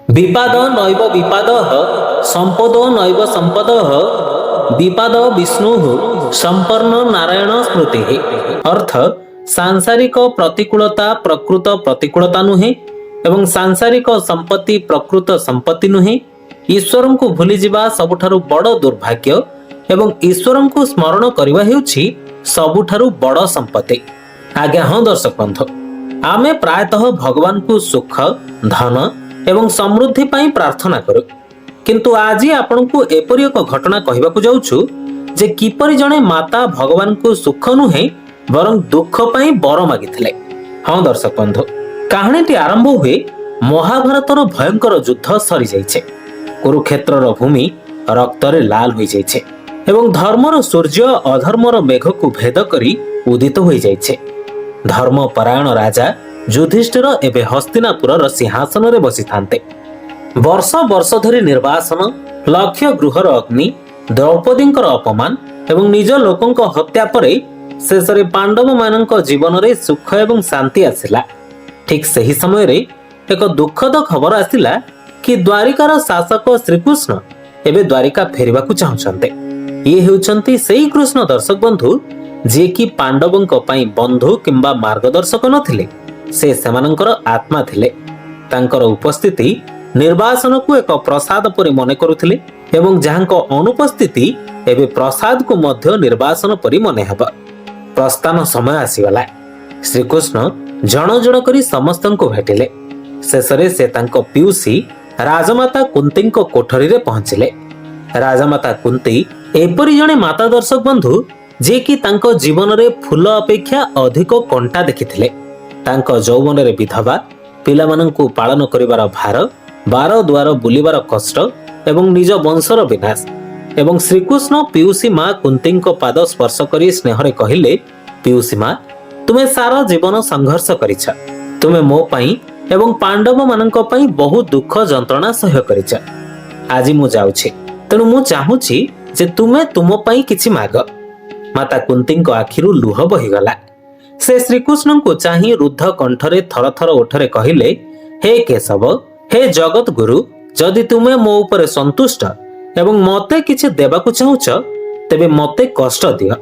विपाद नैव विपाद संपदो नैव संपद विपाद विष्णु संपन्न नारायण स्मृति। अर्थ सांसारिक प्रतिकूलता प्रकृत प्रतिकूलता नुहे एवं सांसारिक संपत्ति प्रकृत संपत्ति नुहे। ईश्वर को भूली जावा सबुठारु बड़ दुर्भाग्य एवं ईश्वर को स्मरण करवा हेउछि सबुठारु बड़ संपत्ति। आज्ञा हाँ दर्शक बंधु, आमे प्रायतः भगवान को सुख धन एवं समृद्धि पाई प्रार्थना करू, किंतु आज आपण को एपरि एक घटना कहबाकू जाउछु जे किपरि जणे माता भगवान को सुख नुहे बरं दुख पाई बर मागिथिले। हाँ दर्शक बंधु, कहानीटी आरंभ हुए महाभारतर भयंकर युद्ध सरी जाइछे। कुरुक्षेत्रर भूमि रक्तरे लाल होई जाइछे एवं धर्मर सूर्य अधर्मर मेघ को भेद करी उदित होई जाइछे। धर्मपरायण राजा युधिष्ठिर एवं हस्तिनापुर सिंहासन रे बसी थांते। वर्ष वर्ष धरी निर्वासन, लक्ष्य गृहर अग्नि, द्रौपदींकर अपमान एवं निज लोकंक हत्या परे शेषरे पांडव मानक जीवन रे सुख एवं शांति आसिला। ठीक सही समय रे एक दुखद खबर आसिला कि द्वारिकार शासक श्रीकृष्ण एबे द्वारिका फेरिबाकू चाहुछन्ते। ये हेउछन्ती सेही कृष्ण दर्शक बंधु जे कि पांडवंक पई बंधु किंबा मार्गदर्शक नथिले, से सेमानंकर आत्मा थिले। तांकर उपस्थिति निर्वासन को एक प्रसाद परि मने करुथिले एवं जहांक अनुपस्थिति एबे प्रसाद को मध्य निर्वासन परि मने हेबा। प्रस्थान समय आसीगला। श्रीकृष्ण जण जण करी समस्तंको भेटिले। शेषरे से तांको पिउसी राजमाता कुंतींको कोठरी रे पहुंचिले। राजमाता कुंती एपरि जणे माता दर्शक बंधु जे कि तांको जीवन रे फूल अपेक्षा अधिक कंटा देखिथिले। तांको यौवन रे विधवा, पिलामानंकु पालन करिवार भार, बार द्वार बुलिवार कष्ट एवं निज वंशर विनाश एवं श्रीकृष्ण पिउसी मां कुंतींको पाद स्पर्श करी स्नेहरे कहिले, पिउसी मां तुमे सारा जीवन संघर्ष करिछ। तुमे मो पई एवं पांडव मानंको पई बहुत दुख जंत्रणा सह्य करिछ। आज मु जाउछि, तेणु मु चाहुछि जे तुमे तुम पई किछि माग। माता कुंतींको आखिरु लुह बहिगला। से श्रीकृष्ण को चाहि रुद्ध कंठरे थर थर ओठरे कहिले, हे केशव, हे जगत गुरु, जदि तुमे मो उपरे संतुष्ट एवं मते किछि देबाकू चाहुछ तेबे मते कष्ट दियो,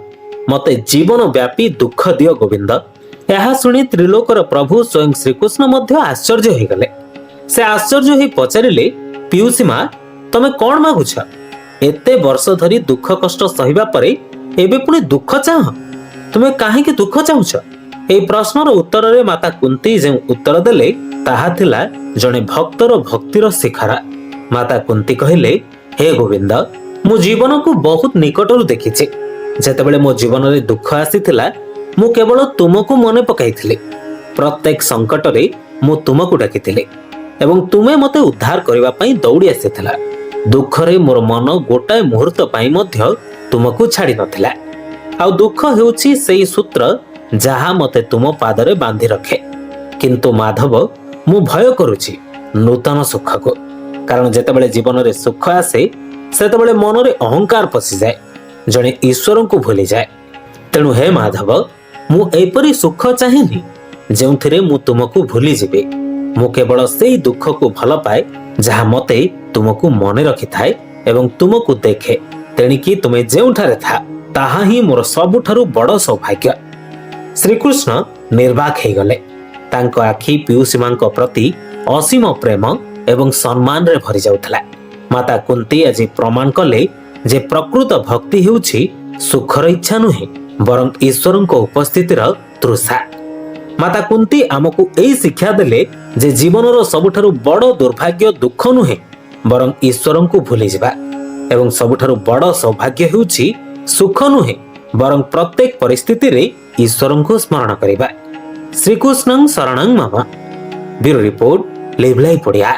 मते जीवन व्यापी दुख दियो गोविंद। यह शुणी त्रिलोकर प्रभु स्वयं श्रीकृष्ण मध्य आश्चर्य होइगले। से आश्चर्य होई पचारिले, पिउसी मां तमे कोन मागुछ? एते वर्ष धरी दुख कष्ट सहिबा परे एबे पुणी दुख चाह? तुमे काहेकि दुख चाहुछ? ए प्रश्नर उत्तर रे माता कुंती जे उत्तर देले ताहा थिला जणे भक्तर भक्तिर शिखरा। माता कुंती कहिले, हे गोविंद, मु जीवन को बहुत निकटरू देखिछि। जेतेबेले मो जीवन रे दुख आसीथिला मु केवल तुमको मने पकाइथिले। प्रत्येक संकट रे मु तुमको डाकिथिले एवं तुमे मते उद्धार करिवा पई दौड़ी आसीथिला। दुख रे मोर मन गोटाए मुहूर्त पई मध्य तुमको छाड़ी नथिला। आ दुख हेउछि सेही सूत्र जहा मते तुम पादरे बांधी रखे। किंतु माधव, मु भय करुछि नूतन सुख को, कारण जेतेबेले जीवन रे सुख आसे सेतेबेले मन रे अहंकार पसि जाए, जणे ईश्वर को भूली जाए। तेणु हे माधव, मु एपरि सुख चाहेनी जेउथिरे मु तुमको भूली जिबे। मु केवल सेही दुख को भल पाए जहा मते तुमको मने रखि थाए एवं तुमको देखे। तेणिकी तुमे जेउठारे था ताहा ही मोर सबुठारु बड़ सौभाग्य। श्रीकृष्ण निर्वाक हे गले। तांको आखि पिउसी मांको प्रति असीम प्रेम एवं सम्मान रे भरि जाउथला। माता कुंती आज प्रमाण कले जे प्रकृत भक्ति हेउछि सुखर इच्छा नुहे बरं ईश्वरଙ୍କ उपस्थितिर तृषा। माता कुंती आमको एई शिक्षा देले जे जीवनर सबुठारु बड़ दुर्भाग्य दुख नुहे बरं ईश्वरଙ୍କୁ भूली जिबा एवं सबुठारु बड़ सौभाग्य हेउछि सुख नुहे बरं प्रत्येक परिस्थिति रे ईश्वरଙ୍କୁ स्मरण करिबा। श्रीकृष्णं शरणं मम। Bureau report, live life Odia.